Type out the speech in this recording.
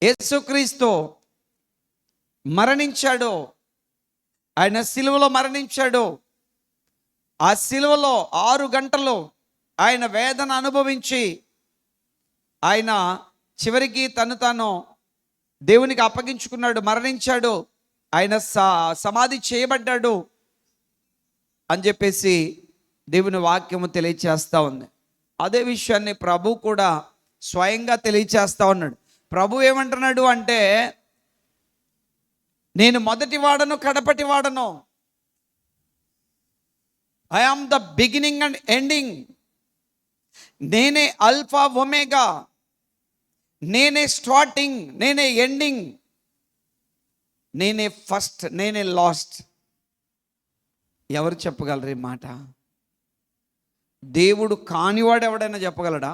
యేసుక్రీస్తు మరణించాడు, ఆయన సిలువలో మరణించాడు. ఆ సిలువలో 6 గంటలు ఆయన వేదన అనుభవించి ఆయన చివరికి తాను దేవునికి అప్పగించుకున్నాడు, మరణించాడు, ఆయన సమాధి చేయబడ్డాడు అని చెప్పేసి దేవుని వాక్యము తెలియచేస్తూ ఉంది. అదే విషయాన్ని ప్రభు కూడా స్వయంగా తెలియచేస్తూ ఉన్నాడు. ప్రభు ఏమంటున్నాడు అంటే, నేను మొదటి వాడను, కడపటి వాడను. I am the beginning and ending. నేనే అల్ఫా ఒమేగా, నేనే స్టార్టింగ్, నేనే ఎండింగ్, నేనే ఫస్ట్, నేనే లాస్ట్. ఎవరు చెప్పగలరు ఈ మాట? దేవుడు కానివాడు ఎవడైనా చెప్పగలడా?